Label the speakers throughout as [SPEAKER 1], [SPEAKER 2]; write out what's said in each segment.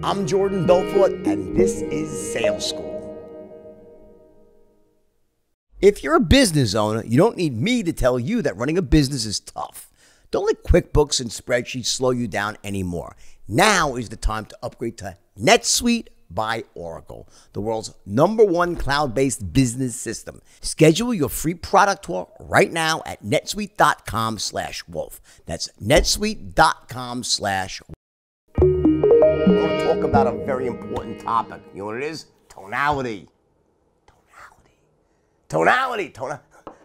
[SPEAKER 1] I'm Jordan Belfort, and this is Sales School. If you're a business owner, you don't need me to tell you that running a business is tough. Don't let QuickBooks and spreadsheets slow you down anymore. Now is the time to upgrade to NetSuite by Oracle, the world's #1 cloud-based business system. Schedule your free product tour right now at netsuite.com/wolf. That's netsuite.com/wolf. I want to talk about a very important topic. You know what it is? Tonality. Tonality.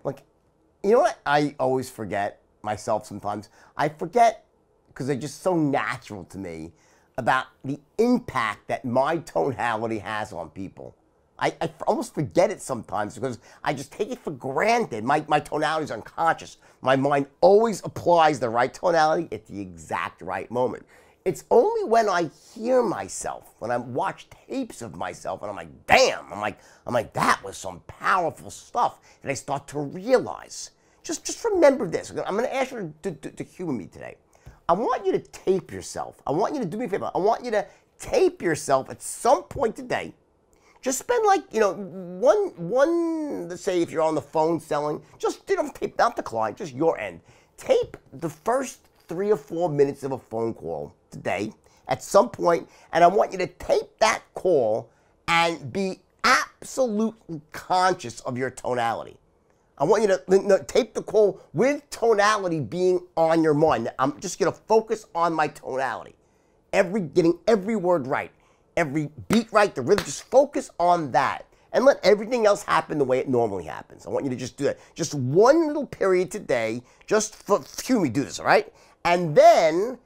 [SPEAKER 1] Like, you know what I always forget myself sometimes? I forget, because they're just so natural to me, about the impact that my tonality has on people. I almost forget it sometimes because I just take it for granted. My tonality is unconscious. My mind always applies the right tonality at the exact right moment. It's only when I hear myself, when I watch tapes of myself, and I'm like, damn, I'm like, that was some powerful stuff, that I start to realize. Just remember this. I'm going to ask you to humor me today. I want you to tape yourself. I want you to do me a favor. I want you to tape yourself at some point today. Just spend let's say if you're on the phone selling, just tape, not the client, just your end. Tape the first 3 or 4 minutes of a phone call today at some point, and I want you to tape that call and be absolutely conscious of your tonality. I want you to tape the call with tonality being on your mind. I'm just going to focus on my tonality. Getting every word right, every beat right, the rhythm, just focus on that. And let everything else happen the way it normally happens. I want you to just do that. Just one little period today, just cue me, do this, all right? And then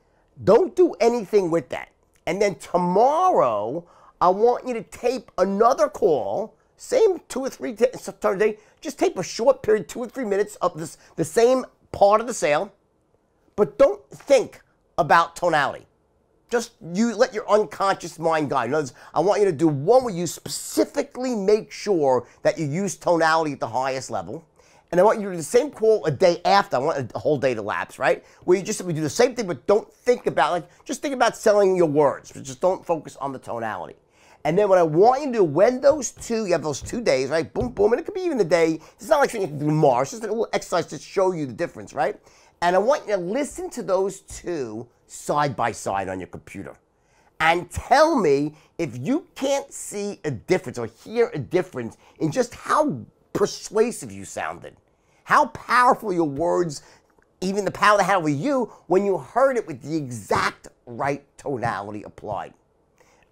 [SPEAKER 1] don't do anything with that. And then tomorrow, I want you to tape another call, same 2 or 3 times a day. Just tape a short period, 2 or 3 minutes of the same part of the sale, but don't think about tonality. Just you let your unconscious mind guide. In other words, I want you to do one where you specifically make sure that you use tonality at the highest level. And I want you to do the same call a day after. I want a whole day to lapse, right? Where we do the same thing, but don't think about, just think about selling your words. But just don't focus on the tonality. And then what I want you to do, when you have those 2 days, right? Boom, boom, and it could be even a day. It's not like something you can do tomorrow. It's just a little exercise to show you the difference, right? And I want you to listen to those two side by side on your computer. And tell me if you can't see a difference or hear a difference in just how persuasive you sounded. How powerful your words, even the power they had with you, when you heard it with the exact right tonality applied.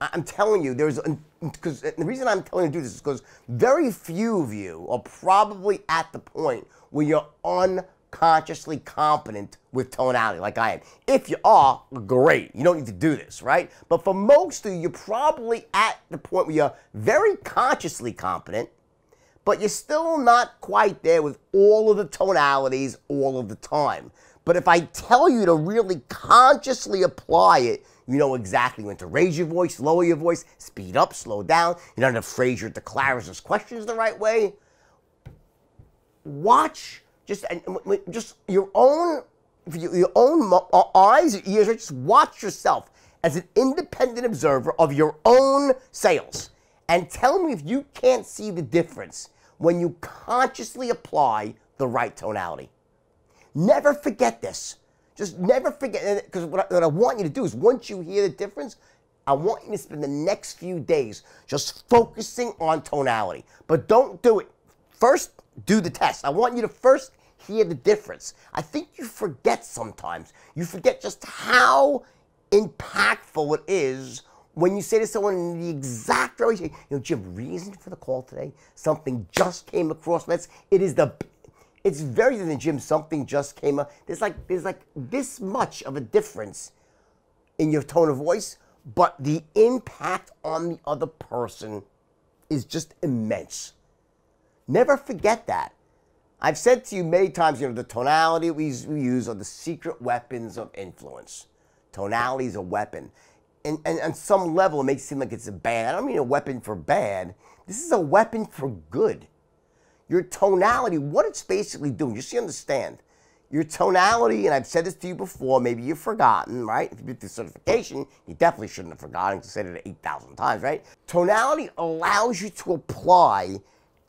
[SPEAKER 1] I'm telling you, because the reason I'm telling you to do this is because very few of you are probably at the point where you're unconsciously competent with tonality like I am. If you are, great. You don't need to do this, right? But for most of you, you're probably at the point where you're very consciously competent, but you're still not quite there with all of the tonalities all of the time. But if I tell you to really consciously apply it, you know exactly when to raise your voice, lower your voice, speed up, slow down. You don't have to phrase your declarative questions the right way. Watch, just your own eyes, your ears, just watch yourself as an independent observer of your own sales. And tell me if you can't see the difference when you consciously apply the right tonality. Never forget this. Just never forget, because what I want you to do is once you hear the difference, I want you to spend the next few days just focusing on tonality. But don't do it. First, do the test. I want you to first hear the difference. I think you forget sometimes. You forget just how impactful it is when you say to someone in the exact way, you know, Jim, reason for the call today, something just came across. It's very different than, Jim, something just came up. There's like this much of a difference in your tone of voice, but the impact on the other person is just immense. Never forget that. I've said to you many times, the tonality we use are the secret weapons of influence. Tonality is a weapon. And on some level, it makes it seem like it's a bad. I don't mean a weapon for bad. This is a weapon for good. Your tonality, what it's basically doing, just so you understand, your tonality, and I've said this to you before, maybe you've forgotten, right? If you did the certification, you definitely shouldn't have forgotten, because I said it 8,000 times, right? Tonality allows you to apply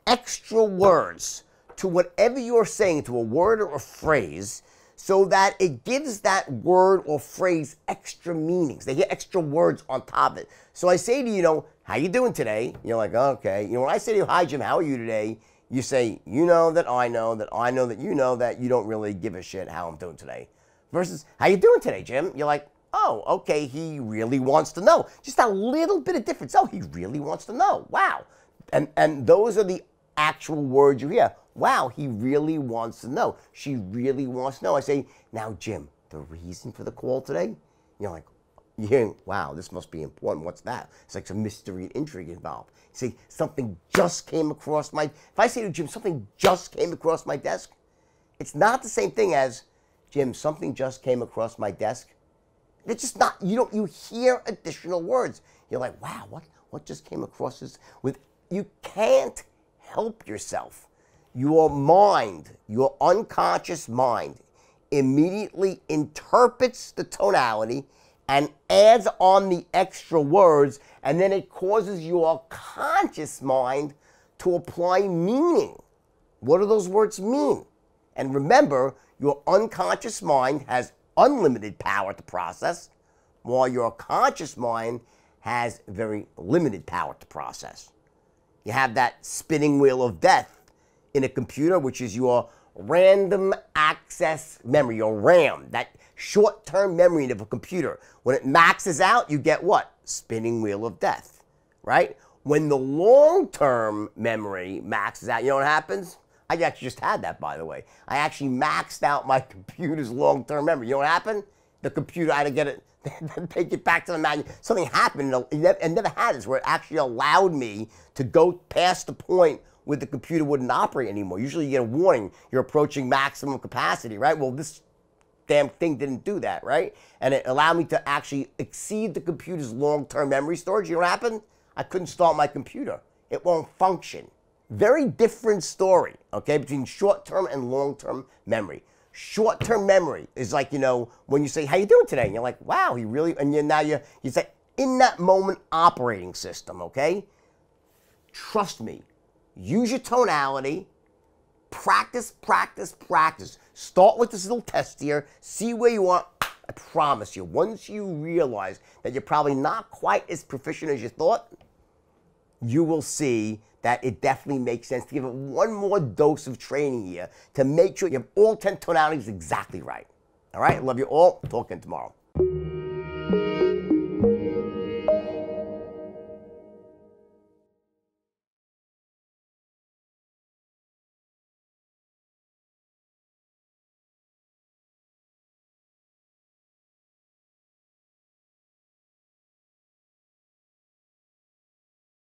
[SPEAKER 1] extra words to whatever you're saying, to a word or a phrase, so that it gives that word or phrase extra meanings. They get extra words on top of it. So I say to you, how you doing today? You're like, okay. When I say to you, hi, Jim, how are you today? You say, you know that I know that I know that you know that you don't really give a shit how I'm doing today. Versus, how you doing today, Jim? You're like, oh, okay, he really wants to know. Just a little bit of difference. Oh, he really wants to know. Wow. And those are the actual words you hear. Wow, he really wants to know. She really wants to know. I say, now, Jim, the reason for the call today? You're like, you're hearing, wow, this must be important. What's that? It's like some mystery and intrigue involved. See, something just came across my, if I say to Jim, something just came across my desk, it's not the same thing as, Jim, something just came across my desk. It's just not, you hear additional words. You're like, wow, what just came across this? You can't help yourself. Your mind, your unconscious mind, immediately interprets the tonality and adds on the extra words, and then it causes your conscious mind to apply meaning. What do those words mean? And remember, your unconscious mind has unlimited power to process, while your conscious mind has very limited power to process. You have that spinning wheel of death in a computer, which is your random access memory, your RAM, that short-term memory of a computer. When it maxes out, you get what? Spinning wheel of death, right? When the long-term memory maxes out, you know what happens? I actually just had that, by the way. I actually maxed out my computer's long-term memory. You know what happened? The computer, I had to get it, take it back to the manual. Something happened, and never had this, where it actually allowed me to go past the point where the computer wouldn't operate anymore. Usually you get a warning, you're approaching maximum capacity, right? Well, this damn thing didn't do that, right? And it allowed me to actually exceed the computer's long-term memory storage. You know what happened? I couldn't start my computer. It won't function. Very different story, okay, between short-term and long-term memory. Short-term memory is like, when you say, how you doing today? And you're like, wow, he really, and you say, in that moment operating system, okay? Trust me, use your tonality, practice, practice, practice. Start with this little test here, see where you are. I promise you, once you realize that you're probably not quite as proficient as you thought, you will see that it definitely makes sense to give it one more dose of training here to make sure you have all 10 tonalities exactly right. All right, love you all. Talk again tomorrow.